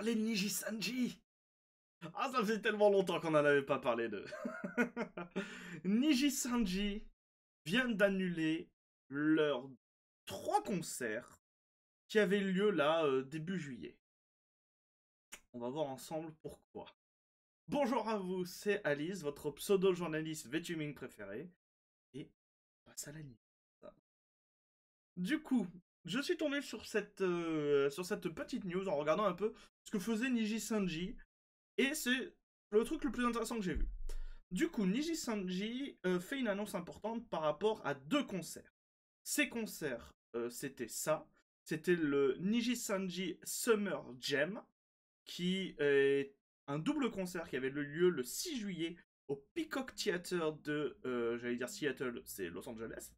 parler de Niji-Sanji. Ah, ça fait tellement longtemps qu'on n'en avait pas parlé de... Niji-Sanji viennent d'annuler leurs 3 concerts qui avaient lieu là début juillet. On va voir ensemble pourquoi. Bonjour à vous, c'est Alice, votre pseudo-journaliste VTubing préféré. Et on passe à la news. Du coup, je suis tombé sur cette petite news en regardant un peu ce que faisait Niji-Sanji. Et c'est le truc le plus intéressant que j'ai vu. Du coup, Niji-Sanji fait une annonce importante par rapport à 2 concerts. Ces concerts, c'était ça. C'était le Niji-Sanji Summer Jam, qui est un double concert qui avait lieu le 6 juillet au Peacock Theatre de, j'allais dire Seattle, c'est Los Angeles.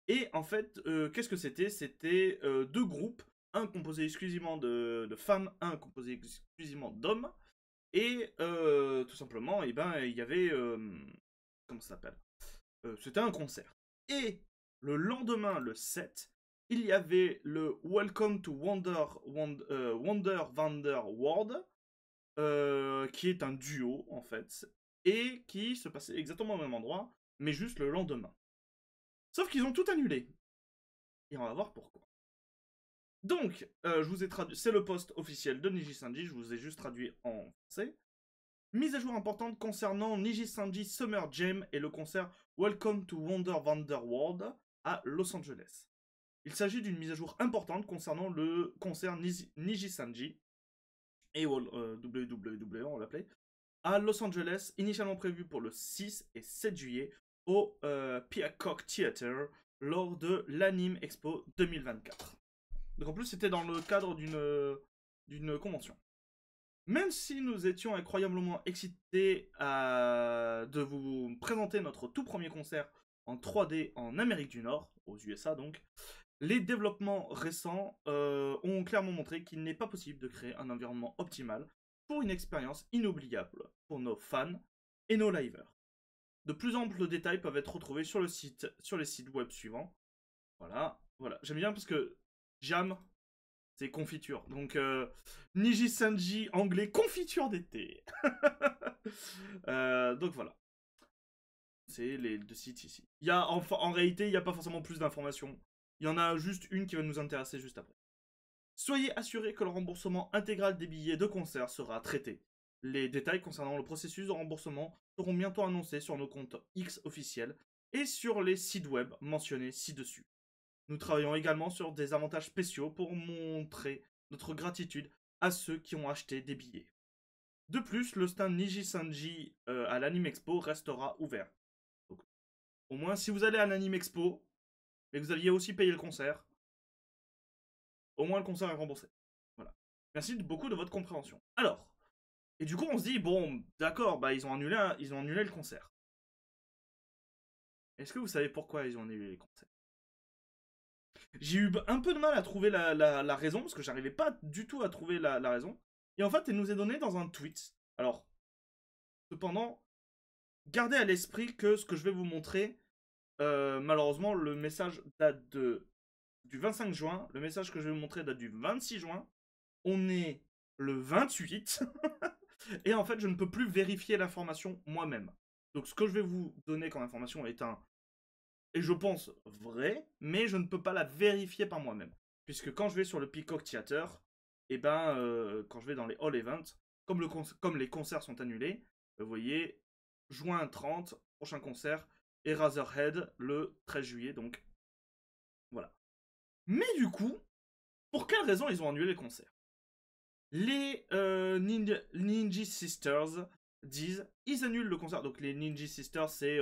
Et en fait, qu'est-ce que c'était? C'était 2 groupes, un composé exclusivement de femmes, un composé exclusivement d'hommes. Et tout simplement, eh ben, il y avait... comment ça s'appelle? C'était un concert. Et le lendemain, le 7, il y avait le Welcome to Wonder Wander World, qui est un duo, en fait, et qui se passait exactement au même endroit, mais juste le lendemain. Sauf qu'ils ont tout annulé. Et on va voir pourquoi. Donc, je vous ai traduit, c'est le post officiel de Niji-Sanji, je vous ai juste traduit en français. Mise à jour importante concernant Niji-Sanji Summer Jam et le concert Welcome to Wonder World à Los Angeles. Il s'agit d'une mise à jour importante concernant le concert Niji-Sanji et WWW on l'appelait, à Los Angeles, initialement prévu pour le 6 et 7 juillet au Peacock Theatre lors de l'Anime Expo 2024. Donc en plus c'était dans le cadre d'une convention. Même si nous étions incroyablement excités de vous présenter notre tout premier concert en 3D en Amérique du Nord, aux USA donc, les développements récents ont clairement montré qu'il n'est pas possible de créer un environnement optimal pour une expérience inoubliable pour nos fans et nos liveurs. De plus amples détails peuvent être retrouvés sur les sites web suivants. Voilà. J'aime bien parce que Jam, c'est confiture. Donc, Niji-Sanji anglais, confiture d'été. Donc voilà. C'est les 2 sites ici. En réalité, il n'y a pas forcément plus d'informations. Il y en a juste une qui va nous intéresser juste après. Soyez assurés que le remboursement intégral des billets de concert sera traité. Les détails concernant le processus de remboursement seront bientôt annoncés sur nos comptes X officiels et sur les sites web mentionnés ci-dessus. Nous travaillons également sur des avantages spéciaux pour montrer notre gratitude à ceux qui ont acheté des billets. De plus, le stand Niji-Sanji à l'Anime Expo restera ouvert. Donc, au moins, si vous allez à l'Anime Expo et que vous aviez aussi payé le concert, au moins le concert est remboursé. Voilà. Merci beaucoup de votre compréhension. Alors, et du coup, on se dit, bon, d'accord, bah ils ont annulé le concert. Est-ce que vous savez pourquoi ils ont annulé les concerts? J'ai eu un peu de mal à trouver la raison, parce que j'arrivais pas du tout à trouver la raison. Et en fait, elle nous est donnée dans un tweet. Alors, cependant, gardez à l'esprit que ce que je vais vous montrer, malheureusement, le message date du 25 juin. Le message que je vais vous montrer date du 26 juin. On est le 28. Et en fait, je ne peux plus vérifier l'information moi-même. Donc, ce que je vais vous donner comme information est et je pense vrai, mais je ne peux pas la vérifier par moi-même. Puisque quand je vais sur le Peacock Theater, et ben, quand je vais dans les All Events, comme les concerts sont annulés, vous voyez, juin 30, prochain concert, Eraserhead le 13 juillet, donc voilà. Mais du coup, pour quelle raison ils ont annulé les concerts? Les Ninja Sisters disent, ils annulent le concert. Donc les Ninja Sisters, c'est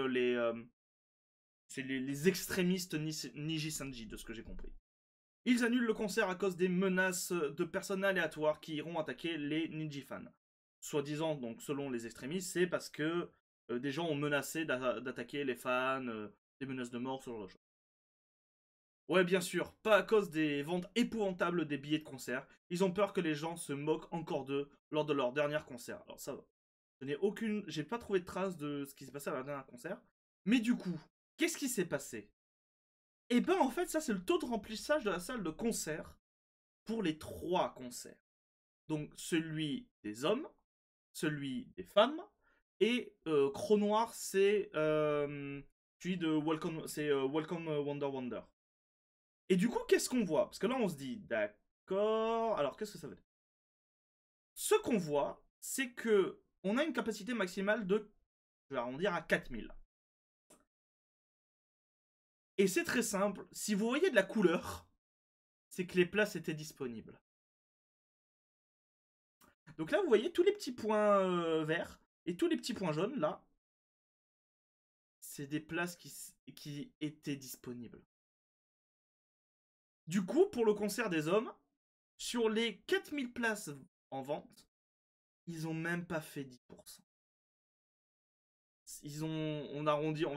les extrémistes Niji-Sanji, de ce que j'ai compris. Ils annulent le concert à cause des menaces de personnes aléatoires qui iront attaquer les Ninja fans. Soi-disant, donc selon les extrémistes, c'est parce que des gens ont menacé d'attaquer les fans, des menaces de mort, ce genre de choses. Ouais, bien sûr, pas à cause des ventes épouvantables des billets de concert. Ils ont peur que les gens se moquent encore d'eux lors de leur dernier concert. Alors ça va. J'ai pas trouvé de trace de ce qui s'est passé à leur dernier concert. Mais du coup, qu'est-ce qui s'est passé? Eh ben en fait, ça c'est le taux de remplissage de la salle de concert pour les 3 concerts. Donc celui des hommes, celui des femmes, et Croc Noir, c'est celui de Welcome, c'est Welcome Wonder Wonder. Et du coup, qu'est-ce qu'on voit? Parce que là, on se dit, d'accord, alors qu'est-ce que ça veut dire? Ce qu'on voit, c'est que on a une capacité maximale de, je vais arrondir à 4000. Et c'est très simple, si vous voyez de la couleur, c'est que les places étaient disponibles. Donc là, vous voyez tous les petits points verts et tous les petits points jaunes, là, c'est des places qui étaient disponibles. Du coup, pour le concert des hommes, sur les 4000 places en vente, ils ont même pas fait 10%. On va arrondir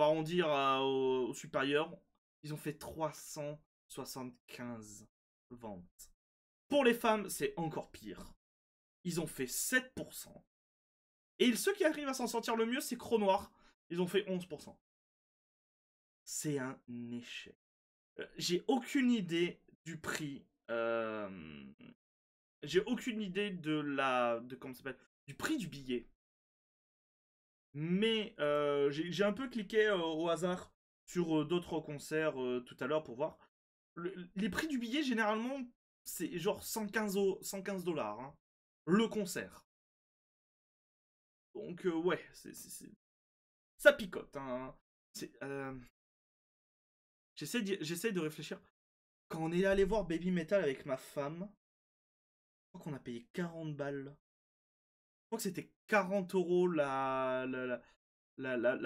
au supérieur, ils ont fait 375 ventes. Pour les femmes, c'est encore pire. Ils ont fait 7%. Et ceux qui arrivent à s'en sortir le mieux, c'est Croc Noir. Ils ont fait 11%. C'est un échec. J'ai aucune idée du prix. J'ai aucune idée comment ça s'appelle, du prix du billet. Mais j'ai un peu cliqué au hasard sur d'autres concerts tout à l'heure pour voir. Les prix du billet, généralement, c'est genre 115 dollars. Hein, le concert. Donc, ouais, ça picote. Hein. J'essaie de réfléchir. Quand on est allé voir Baby Metal avec ma femme, je crois qu'on a payé 40 balles. Je crois que c'était 40 euros la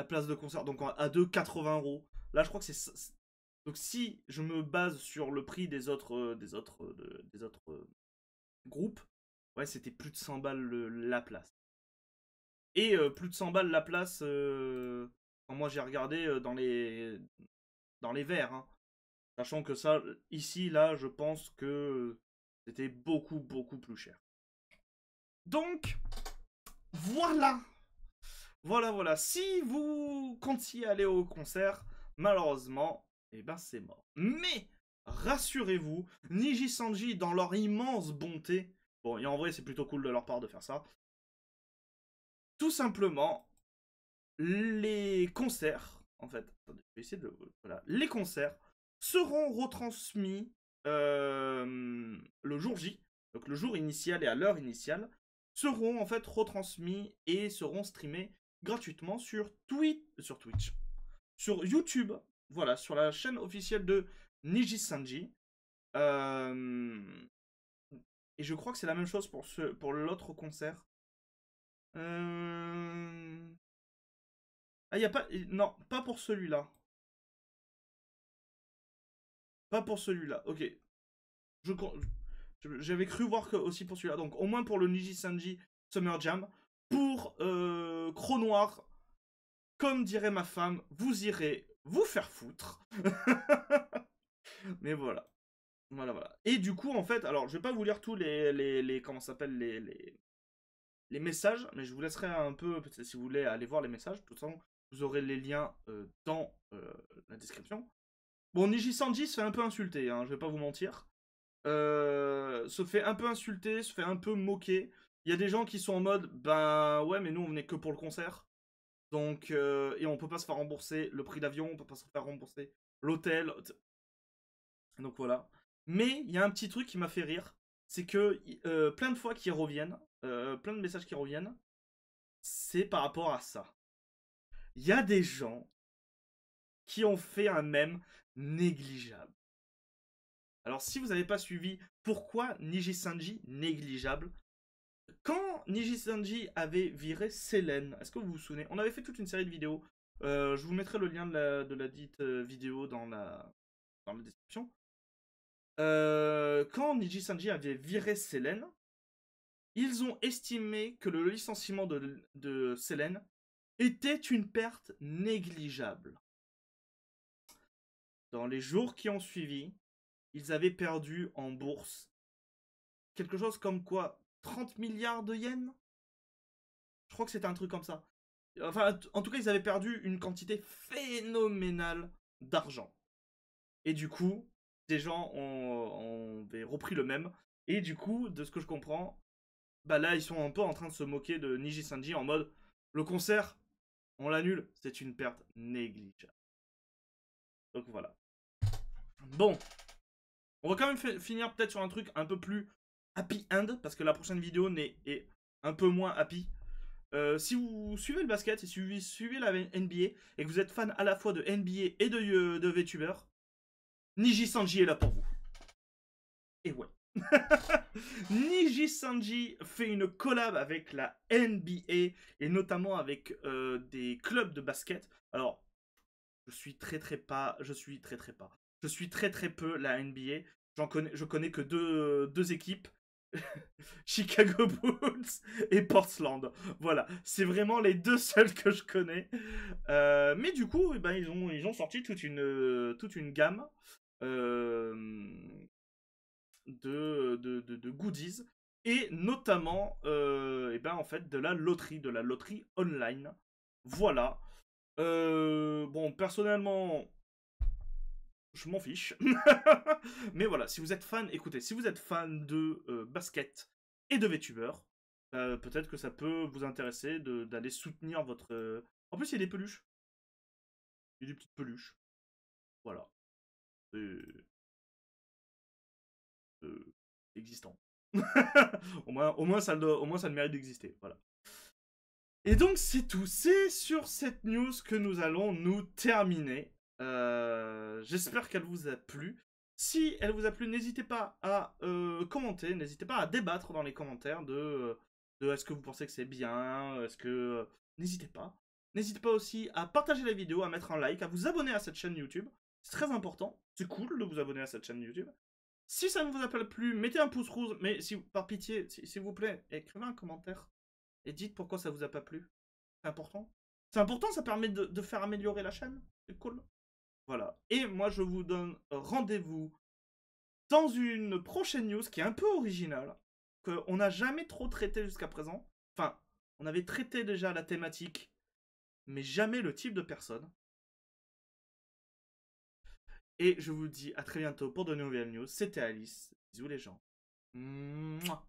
place de concert. Donc à 2, 80 euros. Là, je crois que c'est. Donc si je me base sur le prix des autres, groupes, ouais, c'était plus de 100 balles la place. Et plus de 100 balles la place, quand moi j'ai regardé dans les verts. Hein. Sachant que ça, ici, là, je pense que c'était beaucoup, beaucoup plus cher. Donc, voilà. Voilà. Si vous comptiez aller au concert, malheureusement, eh ben c'est mort. Mais, rassurez-vous, Niji Sanji, dans leur immense bonté, bon, et en vrai, c'est plutôt cool de leur part de faire ça, tout simplement, les concerts, en fait, attendez, je vais essayer de... Voilà, les concerts seront retransmis le jour J, donc le jour initial et à l'heure initiale, seront en fait retransmis et seront streamés gratuitement sur Twitch, sur YouTube, voilà, sur la chaîne officielle de Niji Sanji. Et je crois que c'est la même chose pour l'autre concert. Ah, y a pas. Non, pas pour celui-là. Pas pour celui-là. Ok. Je, J'avais cru voir que aussi pour celui-là. Donc, au moins pour le Niji Sanji Summer Jam. Pour Croc Noir, comme dirait ma femme, vous irez vous faire foutre. Mais voilà. Voilà. Et du coup, en fait, alors, je vais pas vous lire tous comment ça s'appelle, les messages, mais je vous laisserai un peu, peut-être si vous voulez aller voir les messages. De toute façon, vous aurez les liens dans la description. Bon, Niji Sanji se fait un peu insulter, hein, je vais pas vous mentir. Se fait un peu insulter, se fait un peu moquer. Il y a des gens qui sont en mode, ben ouais, mais nous on venait que pour le concert. Donc, et on peut pas se faire rembourser le prix d'avion, on peut pas se faire rembourser l'hôtel. Donc voilà. Mais il y a un petit truc qui m'a fait rire. C'est que plein de fois qui reviennent, plein de messages qui reviennent, c'est par rapport à ça. Il y a des gens qui ont fait un mème négligeable. Alors, si vous n'avez pas suivi, pourquoi Niji Sanji négligeable? Quand Niji Sanji avait viré Selene, est-ce que vous vous souvenez? On avait fait toute une série de vidéos. Je vous mettrai le lien de la dite vidéo dans la description. Quand Niji Sanji avait viré Selene, ils ont estimé que le licenciement de Selene était une perte négligeable. Dans les jours qui ont suivi, ils avaient perdu en bourse quelque chose comme quoi 30 milliards de yens. Je crois que c'était un truc comme ça. Enfin, en tout cas, ils avaient perdu une quantité phénoménale d'argent. Et du coup, des gens ont repris le même. Et du coup, de ce que je comprends, bah là, ils sont un peu en train de se moquer de Niji Sanji en mode le concert, on l'annule, c'est une perte négligeable. Donc voilà. Bon, on va quand même finir peut-être sur un truc un peu plus happy end, parce que la prochaine vidéo est un peu moins happy. Si vous suivez le basket et si vous suivez la NBA et que vous êtes fan à la fois de NBA et de VTuber, Niji Sanji est là pour vous. Et ouais. Niji Sanji fait une collab avec la NBA et notamment avec des clubs de basket. Alors, je suis très peu la NBA. Je connais que deux équipes. Chicago Bulls et Portland. Voilà, c'est vraiment les deux seuls que je connais. Mais du coup, eh ben, ils ont sorti toute une gamme euh, de goodies et notamment eh ben, en fait, de la loterie online. Voilà. Bon, personnellement, je m'en fiche. Mais voilà, si vous êtes fan, écoutez, si vous êtes fan de basket et de VTuber, peut-être que ça peut vous intéresser d'aller soutenir votre... En plus, il y a des peluches. Il y a des petites peluches. Voilà. C'est existant. Au moins, ça le mérite d'exister. Voilà. Et donc, c'est tout. C'est sur cette news que nous allons nous terminer. J'espère qu'elle vous a plu. Si elle vous a plu, n'hésitez pas à commenter, n'hésitez pas à débattre dans les commentaires de est-ce que vous pensez que c'est bien, est-ce que... N'hésitez pas. N'hésitez pas aussi à partager la vidéo, à mettre un like, à vous abonner à cette chaîne YouTube. C'est très important. C'est cool de vous abonner à cette chaîne YouTube. Si ça ne vous a pas plu, mettez un pouce rouge, mais si, par pitié, s'il vous plaît, écrivez un commentaire et dites pourquoi ça vous a pas plu. C'est important. C'est important, ça permet de faire améliorer la chaîne. C'est cool. Voilà. Et moi, je vous donne rendez-vous dans une prochaine news qui est un peu originale, qu'on n'a jamais trop traité jusqu'à présent. Enfin, on avait traité déjà la thématique, mais jamais le type de personne. Et je vous dis à très bientôt pour de nouvelles news. C'était Alice. Bisous les gens. Mouah.